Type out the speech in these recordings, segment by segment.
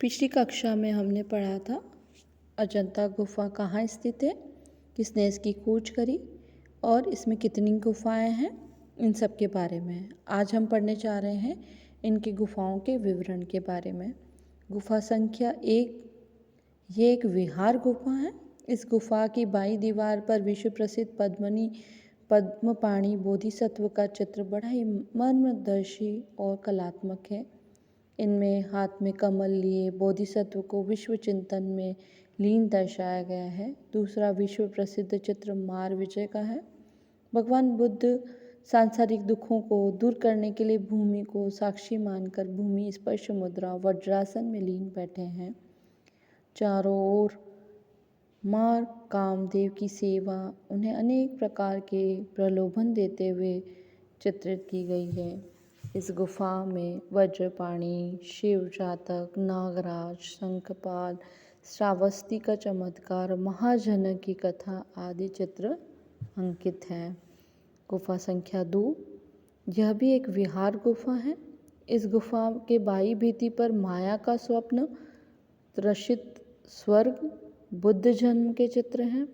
पिछली कक्षा में हमने पढ़ा था अजंता गुफा कहाँ स्थित है, किसने इसकी खोज करी और इसमें कितनी गुफाएं हैं, इन सब के बारे में। आज हम पढ़ने जा रहे हैं इनकी गुफाओं के विवरण के बारे में। गुफा संख्या 1, ये एक विहार गुफा है। इस गुफा की बाईं दीवार पर विश्व प्रसिद्ध पद्मपाणि बोधिसत्व का चित्र बड़ा ही मर्मदर्शी और कलात्मक है। इनमें हाथ में कमल लिए बोधिसत्व को विश्व चिंतन में लीन दर्शाया गया है। दूसरा विश्व प्रसिद्ध चित्र मार विजय का है। भगवान बुद्ध सांसारिक दुखों को दूर करने के लिए भूमि को साक्षी मानकर भूमि स्पर्श मुद्रा वज्रासन में लीन बैठे हैं। चारों ओर मार कामदेव की सेवा उन्हें अनेक प्रकार के प्रलोभन देते हुए चित्रित की गई है। इस गुफा में वज्रपाणि, शिव जातक, नागराज, शंखपाल, श्रावस्ती का चमत्कार, महाजनक की कथा आदि चित्र अंकित हैं। गुफा संख्या 2, यह भी एक विहार गुफा है। इस गुफा के बाई भित्ति पर माया का स्वप्न, त्रसित स्वर्ग, बुद्ध जन्म के चित्र हैं।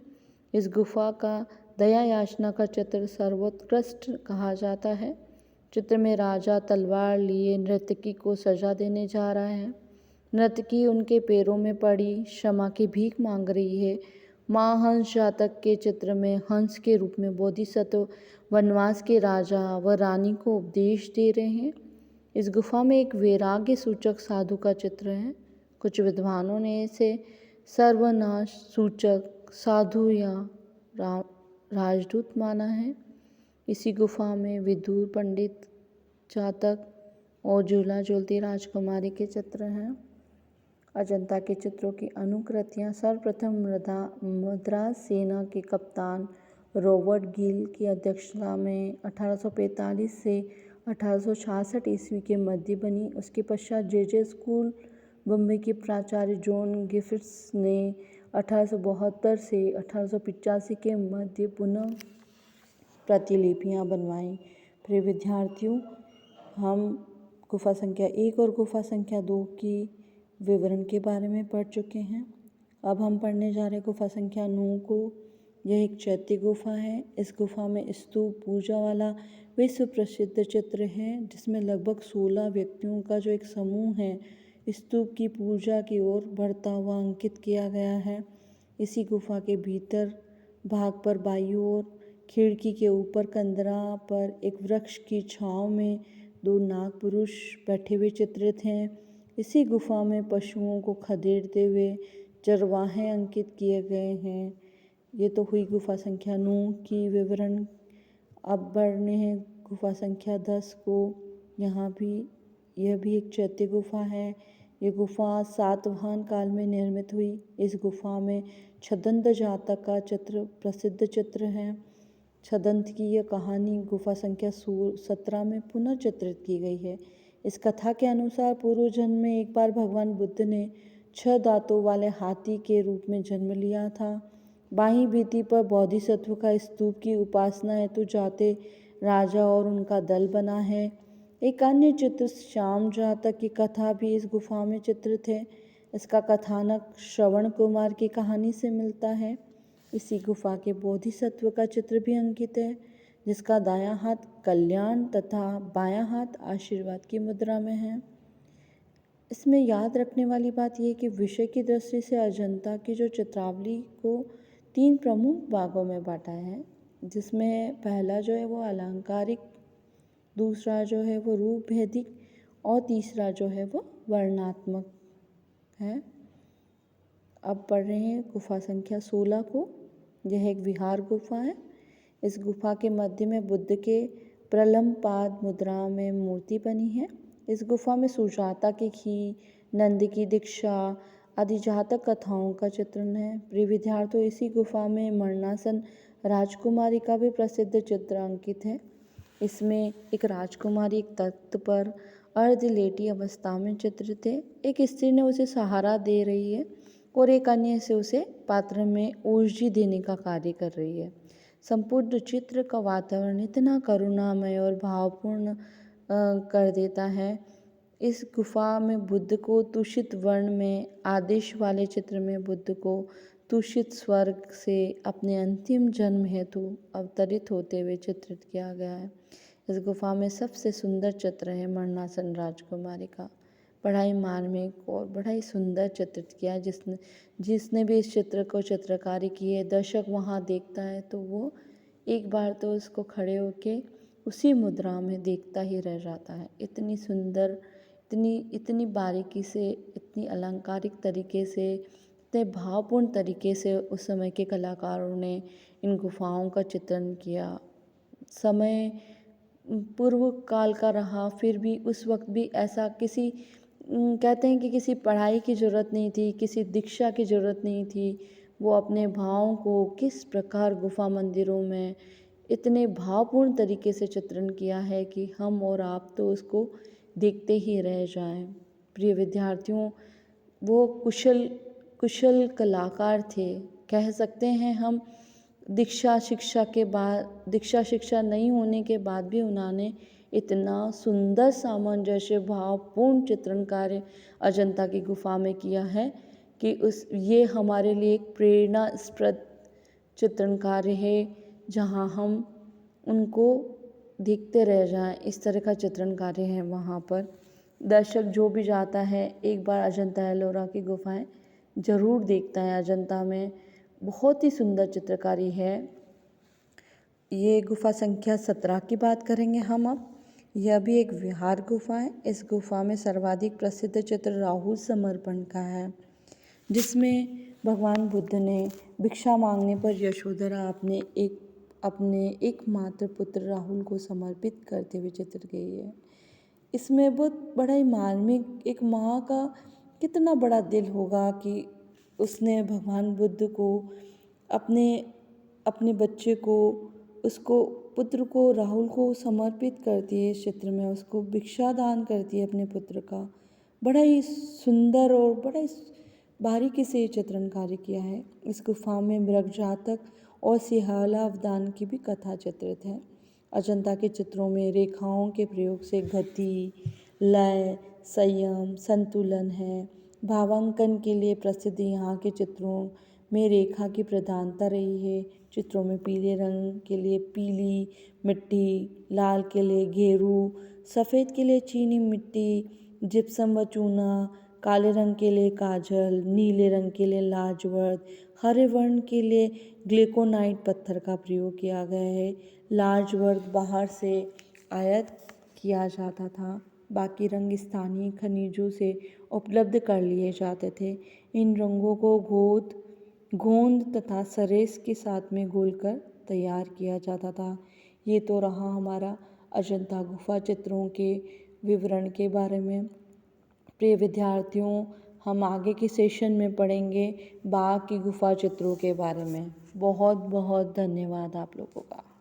इस गुफा का दया याचना का चित्र सर्वोत्कृष्ट कहा जाता है। चित्र में राजा तलवार लिए नर्तकी को सजा देने जा रहा है। नर्तकी उनके पैरों में पड़ी क्षमा की भीख मांग रही है। माँ हंस जातक के चित्र में हंस के रूप में बोधिसत्व वनवास के राजा व रानी को उपदेश दे रहे हैं। इस गुफा में एक वैराग्य सूचक साधु का चित्र है। कुछ विद्वानों ने इसे सर्वनाश सूचक साधु या राजदूत माना है। इसी गुफा में विदुर पंडित जातक और झूला झूलती राजकुमारी के चित्र हैं। अजंता के चित्रों की अनुकृतियाँ सर्वप्रथम मद्रास सेना के कप्तान रॉबर्ट गिल की अध्यक्षता में 1845 से 1866 ईस्वी के मध्य बनी। उसके पश्चात जे स्कूल बम्बई के प्राचार्य जॉन गिफ्ट्स ने 1872 से 1885 के मध्य पुनः प्रतिलिपियाँ बनवाईं। प्रिय विद्यार्थियों, हम गुफा संख्या 1 और गुफा संख्या 2 की विवरण के बारे में पढ़ चुके हैं। अब हम पढ़ने जा रहे हैं गुफा संख्या 9 को। यह एक चैत्य गुफा है। इस गुफा में स्तूप पूजा वाला विश्व प्रसिद्ध चित्र है, जिसमें लगभग 16 व्यक्तियों का जो एक समूह है स्तूप की पूजा की ओर बढ़ता हुआ अंकित किया गया है। इसी गुफा के भीतर भाग पर बाईं ओर खिड़की के ऊपर कंदरा पर एक वृक्ष की छांव में 2 नाग पुरुष बैठे हुए चित्रित हैं। इसी गुफा में पशुओं को खदेड़ते हुए चरवाहे अंकित किए गए हैं। ये तो हुई गुफा संख्या 9 की विवरण। अब बढ़ने हैं गुफा संख्या 10 को। यह भी एक चैत्य गुफा है। ये गुफा सातवाहन काल में निर्मित हुई। इस गुफा में छदंत जातक का चित्र प्रसिद्ध चित्र है। छदंत की यह कहानी गुफा संख्या 17 में पुनः चित्रित की गई है। इस कथा के अनुसार पूर्व जन्म में एक बार भगवान बुद्ध ने 6 दांतों वाले हाथी के रूप में जन्म लिया था। बाईं भित्ति पर बोधिसत्व का स्तूप की उपासना हेतु जाते राजा और उनका दल बना है। एक अन्य चित्र श्याम जातक की कथा भी इस गुफा में चित्रित है। इसका कथानक श्रवण कुमार की कहानी से मिलता है। इसी गुफा के बोधिसत्व का चित्र भी अंकित है, जिसका दायां हाथ कल्याण तथा बायां हाथ आशीर्वाद की मुद्रा में है। इसमें याद रखने वाली बात यह कि विषय की दृष्टि से अजंता की जो चित्रावली को 3 प्रमुख भागों में बांटा है, जिसमें पहला जो है वो अलंकारिक, दूसरा जो है वो रूप भेदिक और तीसरा जो है वो वर्णनात्मक है। अब पढ़ रहे हैं गुफा संख्या 16 को। यह एक विहार गुफा है। इस गुफा के मध्य में बुद्ध के प्रलम्बपाद मुद्रा में मूर्ति बनी है। इस गुफा में सुजाता की खी, नंद की दीक्षा आदि जातक कथाओं का चित्रण है। प्रिय विद्यार्थियों, इसी गुफा में मरणासन राजकुमारी का भी प्रसिद्ध चित्र अंकित है। इसमें एक राजकुमारी एक तख्त पर अर्धलेटी अवस्था में चित्रित है। एक स्त्री ने उसे सहारा दे रही है और एक अन्य से उसे पात्र में ऊर्जी देने का कार्य कर रही है। संपूर्ण चित्र का वातावरण इतना करुणामय और भावपूर्ण कर देता है। इस गुफा में बुद्ध को दूषित वर्ण में, आदेश वाले चित्र में बुद्ध को दूषित स्वर्ग से अपने अंतिम जन्म हेतु अवतरित होते हुए चित्रित किया गया है। इस गुफा में सबसे सुंदर चित्र है मरणासन राजकुमारी का। बड़ा ही मार्मिक और बड़ा ही सुंदर चित्रित किया है। जिसने भी इस चित्र को चित्रकारी की है, दर्शक वहाँ देखता है तो वो एक बार तो उसको खड़े होके उसी मुद्रा में देखता ही रह जाता है। इतनी सुंदर, इतनी बारीकी से, इतनी अलंकारिक तरीके से, इतने भावपूर्ण तरीके से उस समय के कलाकारों ने इन गुफाओं का चित्रण किया। समय पूर्व काल का रहा, फिर भी उस वक्त भी ऐसा कहते हैं कि किसी पढ़ाई की ज़रूरत नहीं थी, किसी दीक्षा की ज़रूरत नहीं थी। वो अपने भावों को किस प्रकार गुफा मंदिरों में इतने भावपूर्ण तरीके से चित्रण किया है कि हम और आप तो उसको देखते ही रह जाएं। प्रिय विद्यार्थियों, वो कुशल कलाकार थे, कह सकते हैं हम। दीक्षा शिक्षा नहीं होने के बाद भी उन्होंने इतना सुंदर सामंजस्य भावपूर्ण चित्रण कार्य अजंता की गुफा में किया है कि ये हमारे लिए एक प्रेरणास्पद चित्रण कार्य है, जहाँ हम उनको देखते रह जाएं। इस तरह का चित्रण कार्य है वहाँ पर। दर्शक जो भी जाता है एक बार अजंता एलोरा की गुफाएं ज़रूर देखता है। अजंता में बहुत ही सुंदर चित्रकारी है। ये गुफा संख्या 17 की बात करेंगे हम अब। यह भी एक विहार गुफा है। इस गुफा में सर्वाधिक प्रसिद्ध चित्र राहुल समर्पण का है, जिसमें भगवान बुद्ध ने भिक्षा मांगने पर यशोधरा अपने एकमात्र पुत्र राहुल को समर्पित करते हुए चित्र गई है। इसमें बहुत बड़ा ही मार्मिक, एक माँ का कितना बड़ा दिल होगा कि उसने भगवान बुद्ध को अपने बच्चे को, उसको पुत्र को, राहुल को समर्पित करती है। इस चित्र में उसको भिक्षा दान करती है अपने पुत्र का। बड़ा ही सुंदर और बड़ा ही बारीकी से चित्रण कार्य किया है। इस गुफा में मृगजातक और सिहाला अवदान की भी कथा चित्रित है। अजंता के चित्रों में रेखाओं के प्रयोग से गति, लय, संयम, संतुलन है। भावांकन के लिए प्रसिद्ध यहाँ के चित्रों में रेखा की प्रधानता रही है। चित्रों में पीले रंग के लिए पीली मिट्टी, लाल के लिए गेरू, सफ़ेद के लिए चीनी मिट्टी, जिप्सम व चूना, काले रंग के लिए काजल, नीले रंग के लिए लाजवर्द, हरे वर्ण के लिए ग्लेकोनाइट पत्थर का प्रयोग किया गया है। लाजवर्द बाहर से आयात किया जाता था, बाकी रंग स्थानीय खनिजों से उपलब्ध कर लिए जाते थे। इन रंगों को गोंद तथा सरेस के साथ में घोलकर तैयार किया जाता था। ये तो रहा हमारा अजंता गुफा चित्रों के विवरण के बारे में। प्रिय विद्यार्थियों, हम आगे के सेशन में पढ़ेंगे बाघ की गुफा चित्रों के बारे में। बहुत बहुत धन्यवाद आप लोगों का।